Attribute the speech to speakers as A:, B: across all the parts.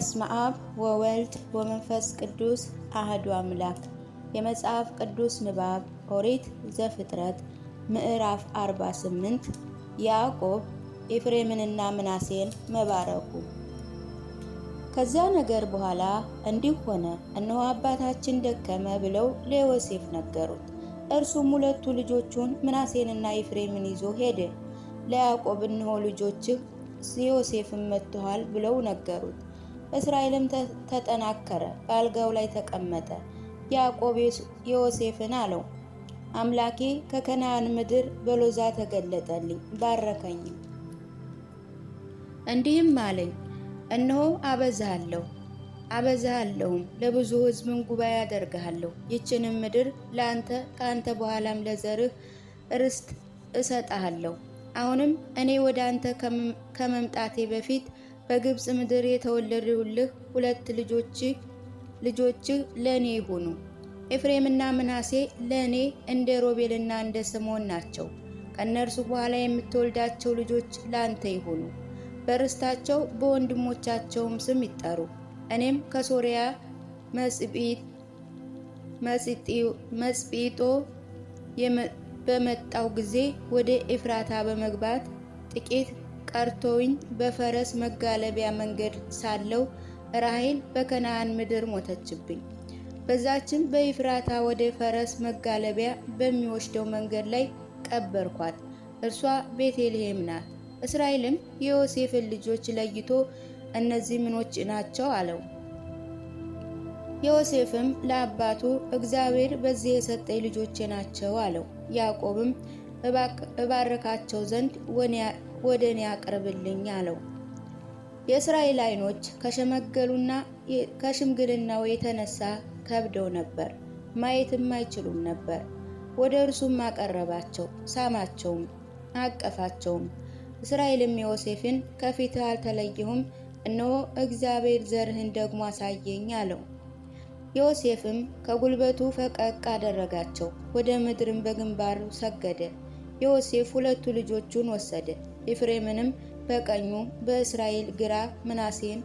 A: በስመ አብ ወወልድ ወመንፈስ ቅዱስ አህዱ አምላክ። የመጽሐፍ ቅዱስ ንባብ ኦሪት ዘፍጥረት ምዕራፍ 48 ያዕቆብ ኤፍሬምንና ምናሴን መባረኩ። ከዚያ ነገር በኋላ እንዲህ ሆነ፣ እነሆ አባታችን ደከመ ብለው ለዮሴፍ ነገሩት። እርሱም ሁለቱ ልጆቹን ምናሴንና ኤፍሬምን ይዞ ሄደ። ለያዕቆብ እነሆ ልጆችህ ዮሴፍም መጥተዋል ብለው ነገሩት። እስራኤልም ተጠናከረ፣ በአልጋው ላይ ተቀመጠ። ያዕቆብ ዮሴፍን አለው፣ አምላኬ ከከነዓን ምድር በሎዛ ተገለጠልኝ፣ ባረከኝም፣ እንዲህም አለኝ፣ እነሆ አበዛሃለሁም፣ ለብዙ ሕዝብም ጉባኤ አደርግሃለሁ። ይህችንም ምድር ለአንተ ከአንተ በኋላም ለዘርህ ርስት እሰጥሃለሁ። አሁንም እኔ ወደ አንተ ከመምጣቴ በፊት በግብፅ ምድር የተወለዱልህ ሁለት ልጆችህ ለእኔ ይሁኑ። ኤፍሬምና ምናሴ ለእኔ እንደ ሮቤልና እንደ ስምዖን ናቸው። ከእነርሱ በኋላ የምትወልዳቸው ልጆች ለአንተ ይሁኑ፣ በርስታቸው በወንድሞቻቸውም ስም ይጠሩ። እኔም ከሶርያ መጽጲጦ በመጣው ጊዜ ወደ ኤፍራታ በመግባት ጥቂት ቀርቶኝ በፈረስ መጋለቢያ መንገድ ሳለው ራሔል በከነዓን ምድር ሞተችብኝ። በዛችም በኤፍራታ ወደ ፈረስ መጋለቢያ በሚወስደው መንገድ ላይ ቀበርኳት። እርሷ ቤተልሔም ናት። እስራኤልም የዮሴፍን ልጆች ለይቶ እነዚህ ምኖች ናቸው አለው። ዮሴፍም ለአባቱ እግዚአብሔር በዚህ የሰጠኝ ልጆቼ ናቸው አለው። ያዕቆብም እባርካቸው ዘንድ ወደ እኔ አቅርብልኝ አለው። የእስራኤል ዓይኖች ከሸመገሉና ከሽምግልናው የተነሳ ከብደው ነበር፣ ማየትም አይችሉም ነበር። ወደ እርሱም አቀረባቸው፣ ሳማቸውም፣ አቀፋቸውም። እስራኤልም ዮሴፍን ከፊትህ አልተለየሁም፣ እነሆ እግዚአብሔር ዘርህን ደግሞ አሳየኝ አለው። ዮሴፍም ከጉልበቱ ፈቀቅ አደረጋቸው፣ ወደ ምድርም በግንባሩ ሰገደ። ዮሴፍ ሁለቱ ልጆቹን ወሰደ፣ ኤፍሬምንም በቀኙ በእስራኤል ግራ፣ ምናሴን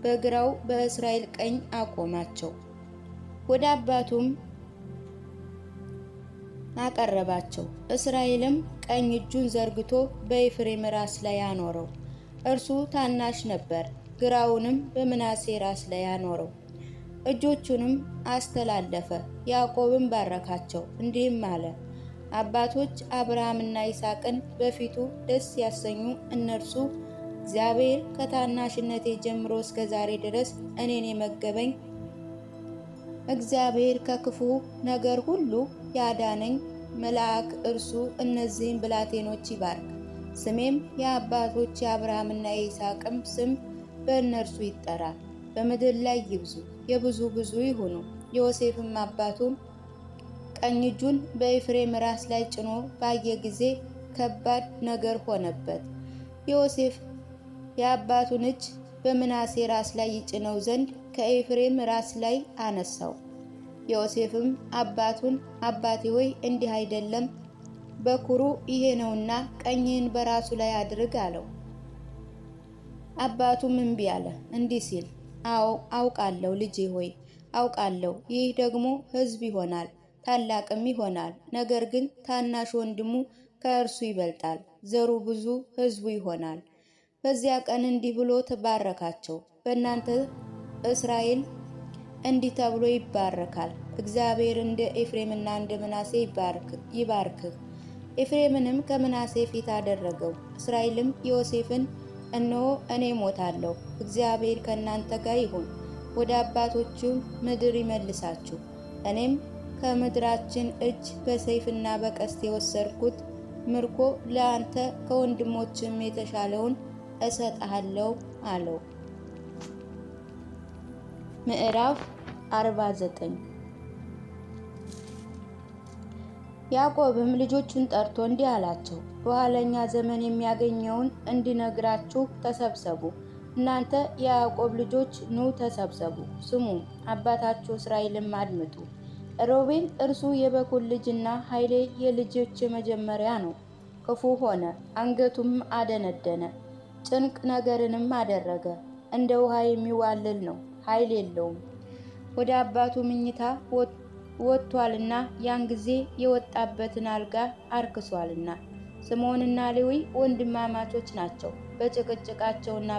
A: በግራው በእስራኤል ቀኝ አቆማቸው። ወደ አባቱም አቀረባቸው። እስራኤልም ቀኝ እጁን ዘርግቶ በኤፍሬም ራስ ላይ አኖረው፣ እርሱ ታናሽ ነበር። ግራውንም በምናሴ ራስ ላይ አኖረው፣ እጆቹንም አስተላለፈ። ያዕቆብም ባረካቸው፣ እንዲህም አለ፣ አባቶች አብርሃምና ይስሐቅን በፊቱ ደስ ያሰኙ እነርሱ እግዚአብሔር ከታናሽነቴ ጀምሮ እስከ ዛሬ ድረስ እኔን የመገበኝ እግዚአብሔር ከክፉ ነገር ሁሉ ያዳነኝ መልአክ እርሱ እነዚህን ብላቴኖች ይባርክ። ስሜም የአባቶች የአብርሃምና የይስሐቅም ስም በእነርሱ ይጠራል። በምድር ላይ ይብዙ፣ የብዙ ብዙ ይሁኑ። ዮሴፍም አባቱን ቀኝ እጁን በኤፍሬም ራስ ላይ ጭኖ ባየ ጊዜ ከባድ ነገር ሆነበት። ዮሴፍ የአባቱን እጅ በምናሴ ራስ ላይ ይጭነው ዘንድ ከኤፍሬም ራስ ላይ አነሳው። ዮሴፍም አባቱን አባቴ ሆይ እንዲህ አይደለም፣ በኩሩ ይሄ ነውና ቀኝህን በራሱ ላይ አድርግ አለው። አባቱም እምቢ አለ፣ እንዲህ ሲል አውቃለሁ ልጄ ሆይ አውቃለሁ፣ ይህ ደግሞ ሕዝብ ይሆናል ታላቅም ይሆናል። ነገር ግን ታናሽ ወንድሙ ከእርሱ ይበልጣል፣ ዘሩ ብዙ ሕዝቡ ይሆናል። በዚያ ቀን እንዲህ ብሎ ተባረካቸው፣ በእናንተ እስራኤል እንዲህ ተብሎ ይባረካል፣ እግዚአብሔር እንደ ኤፍሬምና እንደ ምናሴ ይባርክህ። ኤፍሬምንም ከምናሴ ፊት አደረገው። እስራኤልም ዮሴፍን እነሆ እኔ ሞታለሁ፣ እግዚአብሔር ከእናንተ ጋር ይሁን፣ ወደ አባቶቹ ምድር ይመልሳችሁ። እኔም ከምድራችን እጅ በሰይፍና በቀስት የወሰድኩት ምርኮ ለአንተ ከወንድሞችም የተሻለውን እሰጥሃለሁ አለው። ምዕራፍ 49 ያዕቆብም ልጆቹን ጠርቶ እንዲህ አላቸው፣ በኋለኛ ዘመን የሚያገኘውን እንድነግራችሁ ተሰብሰቡ። እናንተ የያዕቆብ ልጆች ኑ ተሰብሰቡ፣ ስሙ፣ አባታችሁ እስራኤልም አድምጡ። ሮቤል እርሱ የበኩር ልጅና ኃይሌ የልጆች መጀመሪያ ነው። ክፉ ሆነ፣ አንገቱም አደነደነ፣ ጭንቅ ነገርንም አደረገ። እንደ ውሃ የሚዋልል ነው፣ ኃይል የለውም። ወደ አባቱ ምኝታ ወጥቷልና ያን ጊዜ የወጣበትን አልጋ አርክሷልና። ስምዖንና ሌዊ ወንድማማቾች ናቸው። በጭቅጭቃቸውና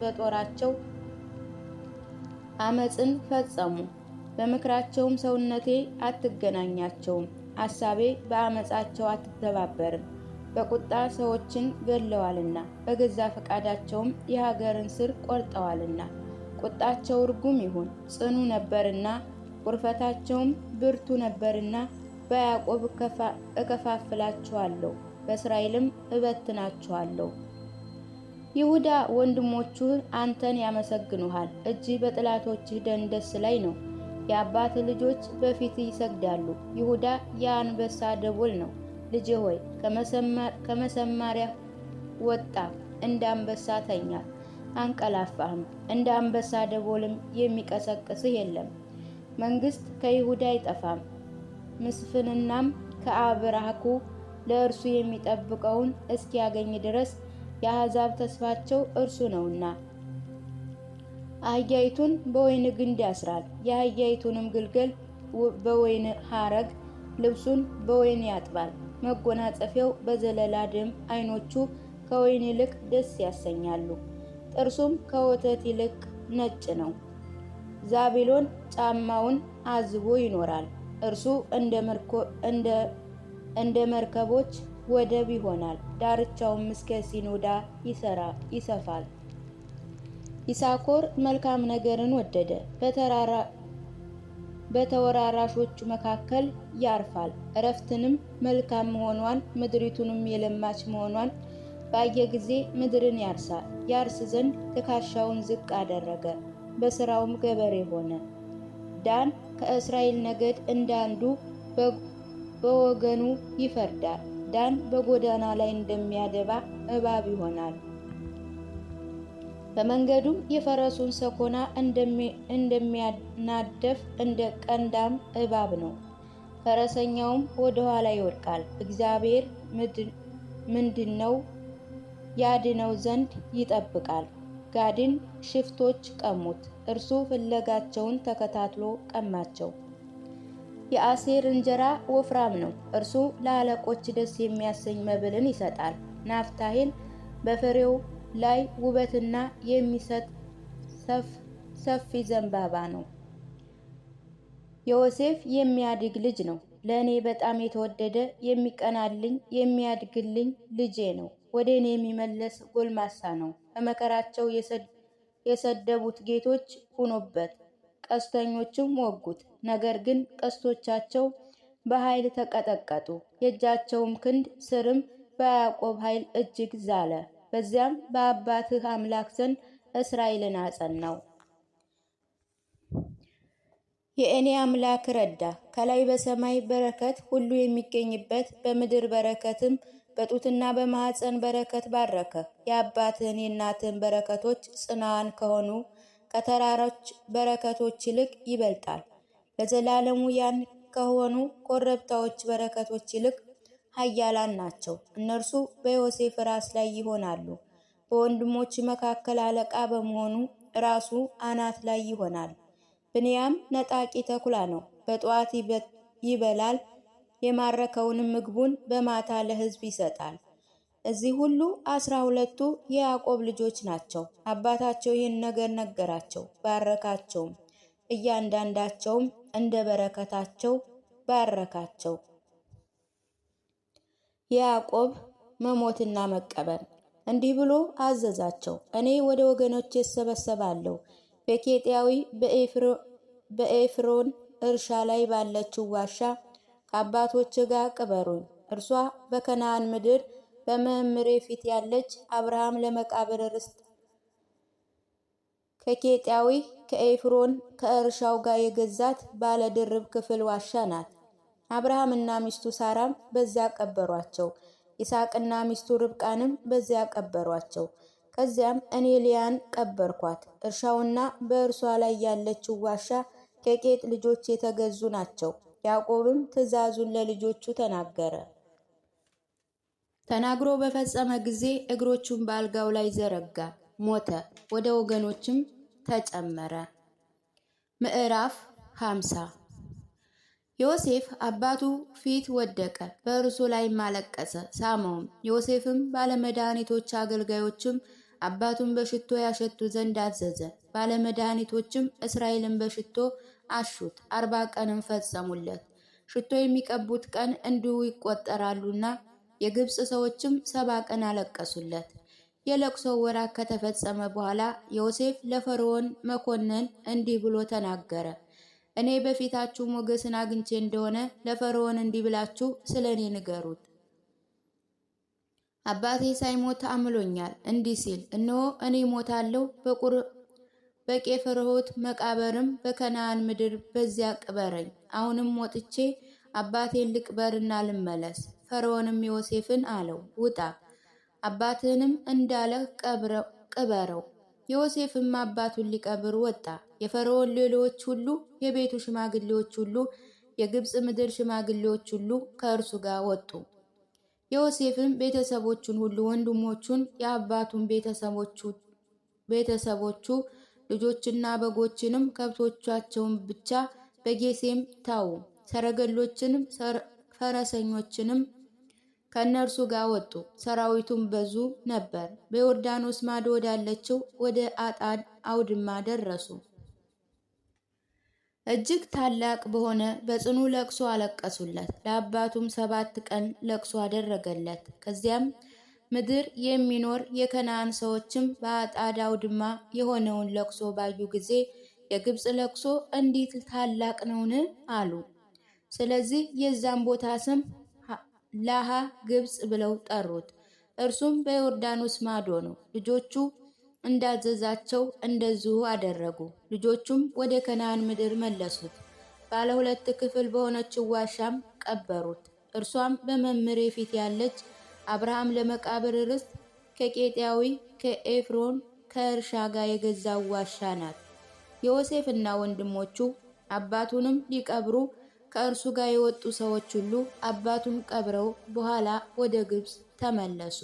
A: በጦራቸው አመፅን ፈጸሙ። በምክራቸውም ሰውነቴ አትገናኛቸውም፣ አሳቤ በአመፃቸው አትተባበርም። በቁጣ ሰዎችን ገድለዋልና በገዛ ፈቃዳቸውም የሀገርን ስር ቆርጠዋልና። ቁጣቸው ርጉም ይሁን፣ ጽኑ ነበርና ቁርፈታቸውም ብርቱ ነበርና። በያዕቆብ እከፋፍላችኋለሁ፣ በእስራኤልም እበትናችኋለሁ። ይሁዳ ወንድሞቹ አንተን ያመሰግኑሃል፣ እጅህ በጠላቶችህ ደንደስ ላይ ነው። የአባት ልጆች በፊት ይሰግዳሉ። ይሁዳ የአንበሳ ደቦል ነው። ልጄ ሆይ ከመሰማሪያ ወጣ፣ እንደ አንበሳ ተኛ አንቀላፋህም፣ እንደ አንበሳ ደቦልም የሚቀሰቅስህ የለም። መንግስት ከይሁዳ አይጠፋም፣ ምስፍንናም ከአብራኩ ለእርሱ የሚጠብቀውን እስኪያገኝ ድረስ የአሕዛብ ተስፋቸው እርሱ ነውና። አህያይቱን በወይን ግንድ ያስራል፣ የአህያይቱንም ግልገል በወይን ሐረግ፣ ልብሱን በወይን ያጥባል። መጎናጸፊያው በዘለላ ደም፣ ዓይኖቹ ከወይን ይልቅ ደስ ያሰኛሉ፣ ጥርሱም ከወተት ይልቅ ነጭ ነው። ዛቢሎን ጫማውን አዝቦ ይኖራል፣ እርሱ እንደ መርከቦች ወደብ ይሆናል፣ ዳርቻውም እስከ ሲኖዳ ይሰፋል። ይሳኮር መልካም ነገርን ወደደ፣ በተወራራሾቹ መካከል ያርፋል። እረፍትንም መልካም መሆኗን ምድሪቱንም የለማች መሆኗን ባየ ጊዜ ምድርን ያርስ ዘንድ ትከሻውን ዝቅ አደረገ፣ በስራውም ገበሬ ሆነ። ዳን ከእስራኤል ነገድ እንዳንዱ በወገኑ ይፈርዳል። ዳን በጎዳና ላይ እንደሚያደባ እባብ ይሆናል። በመንገዱም የፈረሱን ሰኮና እንደሚያናደፍ እንደ ቀንዳም እባብ ነው። ፈረሰኛውም ወደ ኋላ ይወድቃል። እግዚአብሔር ምንድነው ያድነው ዘንድ ይጠብቃል። ጋድን ሽፍቶች ቀሙት፣ እርሱ ፍለጋቸውን ተከታትሎ ቀማቸው። የአሴር እንጀራ ወፍራም ነው፣ እርሱ ለአለቆች ደስ የሚያሰኝ መብልን ይሰጣል። ናፍታሄል በፍሬው ላይ ውበትና የሚሰጥ ሰፊ ዘንባባ ነው። ዮሴፍ የሚያድግ ልጅ ነው፣ ለእኔ በጣም የተወደደ የሚቀናልኝ የሚያድግልኝ ልጄ ነው። ወደ እኔ የሚመለስ ጎልማሳ ነው። በመከራቸው የሰደቡት ጌቶች ሁኑበት፣ ቀስተኞችም ወጉት። ነገር ግን ቀስቶቻቸው በኃይል ተቀጠቀጡ፣ የእጃቸውም ክንድ ስርም በያዕቆብ ኃይል እጅግ ዛለ። በዚያም በአባትህ አምላክ ዘንድ እስራኤልን አጸናው። የእኔ አምላክ ረዳ። ከላይ በሰማይ በረከት ሁሉ የሚገኝበት በምድር በረከትም በጡትና በማኅፀን በረከት ባረከ። የአባትህን የእናትህን በረከቶች ጽናዋን ከሆኑ ከተራሮች በረከቶች ይልቅ ይበልጣል። ለዘላለሙ ያን ከሆኑ ኮረብታዎች በረከቶች ይልቅ ኃያላን ናቸው። እነርሱ በዮሴፍ ራስ ላይ ይሆናሉ። በወንድሞች መካከል አለቃ በመሆኑ ራሱ አናት ላይ ይሆናል። ብንያም ነጣቂ ተኩላ ነው፣ በጠዋት ይበላል፣ የማረከውንም ምግቡን በማታ ለሕዝብ ይሰጣል። እዚህ ሁሉ 12ቱ የያዕቆብ ልጆች ናቸው። አባታቸው ይህን ነገር ነገራቸው፣ ባረካቸውም። እያንዳንዳቸውም እንደ በረከታቸው ባረካቸው። የያዕቆብ መሞትና መቀበር። እንዲህ ብሎ አዘዛቸው፣ እኔ ወደ ወገኖቼ እሰበሰባለሁ። በኬጢያዊ በኤፍሮን እርሻ ላይ ባለችው ዋሻ ከአባቶች ጋር ቅበሩኝ። እርሷ በከነዓን ምድር በመምሬ ፊት ያለች አብርሃም ለመቃብር ርስት ከኬጢያዊ ከኤፍሮን ከእርሻው ጋር የገዛት ባለ ድርብ ክፍል ዋሻ ናት። አብርሃምና ሚስቱ ሳራም በዚያ ቀበሯቸው። ይስሐቅና ሚስቱ ርብቃንም በዚያ ቀበሯቸው። ከዚያም እኔ ሊያን ቀበርኳት። እርሻውና በእርሷ ላይ ያለችው ዋሻ ከቄጥ ልጆች የተገዙ ናቸው። ያዕቆብም ትእዛዙን ለልጆቹ ተናግሮ በፈጸመ ጊዜ እግሮቹን በአልጋው ላይ ዘረጋ። ሞተ፣ ወደ ወገኖችም ተጨመረ። ምዕራፍ 50 ዮሴፍ አባቱ ፊት ወደቀ፣ በእርሱ ላይም አለቀሰ፣ ሳመውም። ዮሴፍም ባለመድኃኒቶች አገልጋዮችም አባቱን በሽቶ ያሸቱ ዘንድ አዘዘ። ባለመድኃኒቶችም እስራኤልን በሽቶ አሹት፣ 40 ቀንም ፈጸሙለት። ሽቶ የሚቀቡት ቀን እንዲሁ ይቆጠራሉና የግብፅ ሰዎችም 70 ቀን አለቀሱለት። የለቅሶው ወራት ከተፈጸመ በኋላ ዮሴፍ ለፈርዖን መኮንን እንዲህ ብሎ ተናገረ። እኔ በፊታችሁ ሞገስን አግኝቼ እንደሆነ ለፈርዖን እንዲህ ብላችሁ ስለ እኔ ንገሩት። አባቴ ሳይሞት አምሎኛል እንዲህ ሲል፣ እነሆ እኔ ሞታለሁ፣ በቄፈርሆት መቃብርም በከነዓን ምድር በዚያ ቅበረኝ። አሁንም ወጥቼ አባቴን ልቅበርና ልመለስ። ፈርዖንም ዮሴፍን አለው፣ ውጣ፣ አባትህንም እንዳለህ ቅበረው። ዮሴፍም አባቱን ሊቀብር ወጣ። የፈርዖን ሌሎች ሁሉ፣ የቤቱ ሽማግሌዎች ሁሉ፣ የግብፅ ምድር ሽማግሌዎች ሁሉ ከእርሱ ጋር ወጡ። ዮሴፍም ቤተሰቦቹን ሁሉ፣ ወንድሞቹን፣ የአባቱን ቤተሰቦቹ ልጆችና በጎችንም ከብቶቻቸውን ብቻ በጌሴም ታው፣ ሰረገሎችንም ፈረሰኞችንም ከእነርሱ ጋር ወጡ። ሰራዊቱም ብዙ ነበር። በዮርዳኖስ ማዶ ወዳለችው ወደ አጣድ አውድማ ደረሱ። እጅግ ታላቅ በሆነ በጽኑ ለቅሶ አለቀሱለት። ለአባቱም 7 ቀን ለቅሶ አደረገለት። ከዚያም ምድር የሚኖር የከነዓን ሰዎችም በአጣድ አውድማ የሆነውን ለቅሶ ባዩ ጊዜ የግብፅ ለቅሶ እንዲህ ታላቅ ነውን? አሉ። ስለዚህ የዛም ቦታ ስም ላሃ ግብፅ ብለው ጠሩት። እርሱም በዮርዳኖስ ማዶ ነው። ልጆቹ እንዳዘዛቸው እንደዚሁ አደረጉ። ልጆቹም ወደ ከነዓን ምድር መለሱት። ባለ 2 ክፍል በሆነችው ዋሻም ቀበሩት። እርሷም በመምሬ ፊት ያለች አብርሃም ለመቃብር ርስት ከቄጢያዊ ከኤፍሮን ከእርሻ ጋር የገዛው ዋሻ ናት። ዮሴፍና ወንድሞቹ አባቱንም ሊቀብሩ ከእርሱ ጋር የወጡ ሰዎች ሁሉ አባቱን ቀብረው በኋላ ወደ ግብፅ ተመለሱ።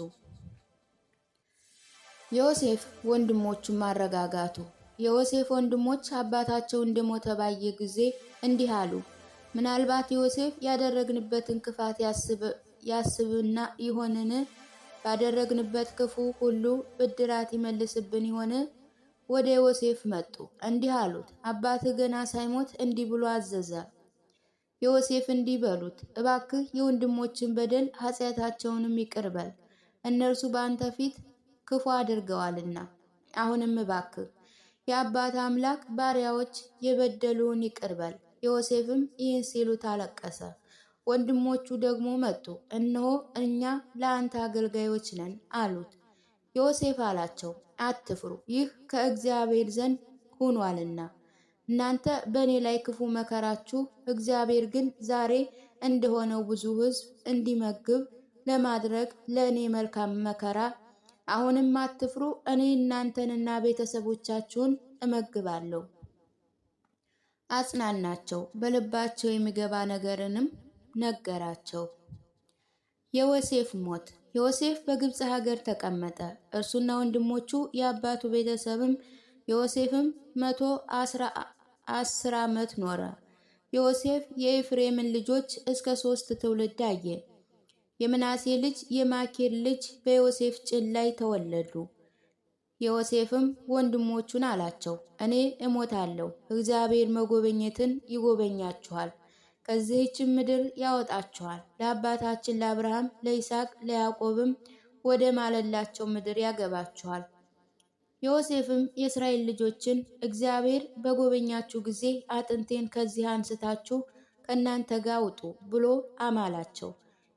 A: ዮሴፍ ወንድሞቹን ማረጋጋቱ። የዮሴፍ ወንድሞች አባታቸው እንደሞተ ባየ ጊዜ እንዲህ አሉ፣ ምናልባት ዮሴፍ ያደረግንበትን ክፋት ያስብና ይሆንን? ባደረግንበት ክፉ ሁሉ ብድራት ይመልስብን ይሆን? ወደ ዮሴፍ መጡ፣ እንዲህ አሉት፣ አባትህ ገና ሳይሞት እንዲህ ብሎ አዘዘ። ዮሴፍ እንዲህ በሉት፣ እባክህ የወንድሞችን በደል ኃጢአታቸውንም ይቅር በል፣ እነርሱ በአንተ ፊት ክፉ አድርገዋልና። አሁንም እባክህ የአባት አምላክ ባሪያዎች የበደሉን ይቅር በል። ዮሴፍም ይህን ሲሉት አለቀሰ። ወንድሞቹ ደግሞ መጡ፣ እነሆ እኛ ለአንተ አገልጋዮች ነን አሉት። ዮሴፍ አላቸው፣ አትፍሩ፣ ይህ ከእግዚአብሔር ዘንድ ሆኗልና። እናንተ በእኔ ላይ ክፉ መከራችሁ፣ እግዚአብሔር ግን ዛሬ እንደሆነው ብዙ ሕዝብ እንዲመግብ ለማድረግ ለእኔ መልካም መከራ። አሁንም አትፍሩ፣ እኔ እናንተንና ቤተሰቦቻችሁን እመግባለሁ። አጽናናቸው፣ በልባቸው የሚገባ ነገርንም ነገራቸው። የዮሴፍ ሞት። ዮሴፍ በግብፅ ሀገር ተቀመጠ፣ እርሱና ወንድሞቹ የአባቱ ቤተሰብም። ዮሴፍም 110 ዓመት ኖረ። ዮሴፍ የኤፍሬምን ልጆች እስከ 3 ትውልድ አየ። የምናሴ ልጅ የማኪር ልጅ በዮሴፍ ጭን ላይ ተወለዱ። ዮሴፍም ወንድሞቹን አላቸው፣ እኔ እሞታለሁ፣ እግዚአብሔር መጎብኘትን ይጎበኛችኋል፣ ከዚህች ምድር ያወጣችኋል፣ ለአባታችን ለአብርሃም ለይስሐቅ ለያዕቆብም ወደ ማለላቸው ምድር ያገባችኋል። ዮሴፍም የእስራኤል ልጆችን እግዚአብሔር በጎበኛችሁ ጊዜ አጥንቴን ከዚህ አንስታችሁ ከእናንተ ጋር አውጡ ብሎ አማላቸው።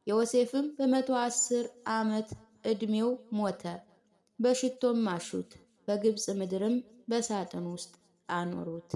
A: ዮሴፍም በ110 ዓመት ዕድሜው ሞተ። በሽቶም አሹት፣ በግብፅ ምድርም በሳጥን ውስጥ አኖሩት።